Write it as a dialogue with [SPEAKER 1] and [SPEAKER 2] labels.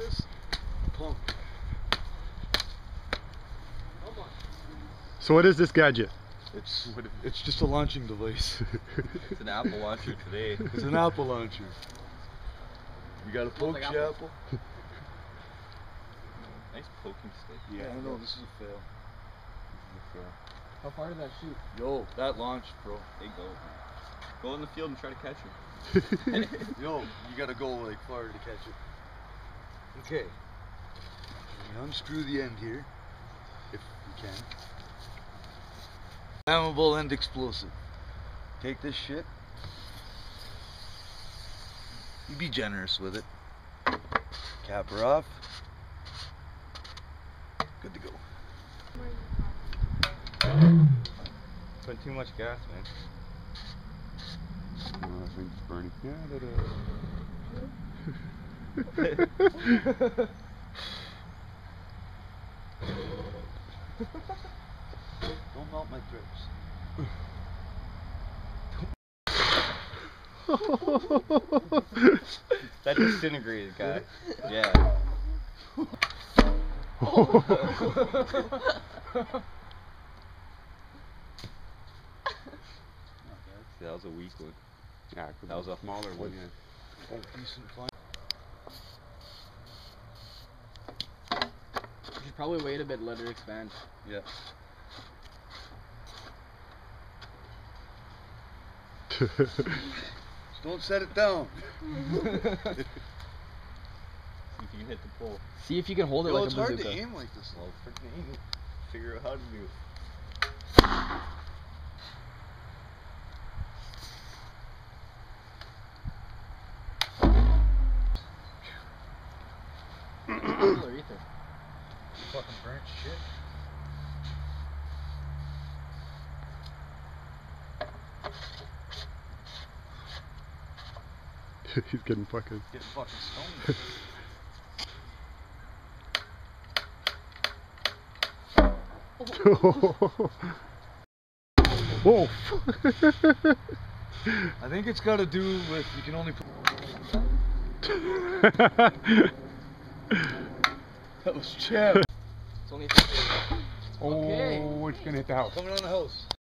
[SPEAKER 1] this? Pump.
[SPEAKER 2] So what is this gadget?
[SPEAKER 1] It's just a launching device.
[SPEAKER 3] It's an Apple launcher today.
[SPEAKER 1] It's an Apple launcher. You got a poke
[SPEAKER 3] like
[SPEAKER 1] apple?
[SPEAKER 3] Nice poking stick.
[SPEAKER 1] Yeah, I know, this is a fail.
[SPEAKER 4] How far did that shoot?
[SPEAKER 1] Yo, that launched, bro.
[SPEAKER 3] They go. Go in the field and try to catch him.
[SPEAKER 1] Yo, you gotta go like far to catch it. Okay. We unscrew the end here, if you can. Flammable and explosive. Take this shit. You be generous with it. Cap her off. Good to go.
[SPEAKER 3] Put too much gas, man.
[SPEAKER 2] I think it's burning.
[SPEAKER 1] Don't melt my threads.
[SPEAKER 3] That disintegrated, guy. Yeah. That was a weak one.
[SPEAKER 2] Yeah,
[SPEAKER 3] That was a
[SPEAKER 2] smaller one. Yeah.
[SPEAKER 1] Oh, decent fine.
[SPEAKER 4] You should probably wait a bit, let it expand.
[SPEAKER 1] Yeah. Just don't set it down.
[SPEAKER 3] See if you can hit the pole.
[SPEAKER 4] See if you can hold it
[SPEAKER 1] Yo,
[SPEAKER 4] like
[SPEAKER 1] it's
[SPEAKER 4] a
[SPEAKER 1] hard
[SPEAKER 4] bazooka.
[SPEAKER 1] to aim like this.
[SPEAKER 3] Well, freaking figure out how to do it.
[SPEAKER 4] Or ether.
[SPEAKER 1] Fucking burnt shit.
[SPEAKER 2] He's getting fucking.
[SPEAKER 1] Getting fucking stoned.
[SPEAKER 2] Whoa!
[SPEAKER 1] I think it's got to do with you can only put. That was Chad.
[SPEAKER 4] It's only
[SPEAKER 2] Oh,
[SPEAKER 4] Okay.
[SPEAKER 2] it's gonna hit the house.
[SPEAKER 1] Coming on the house.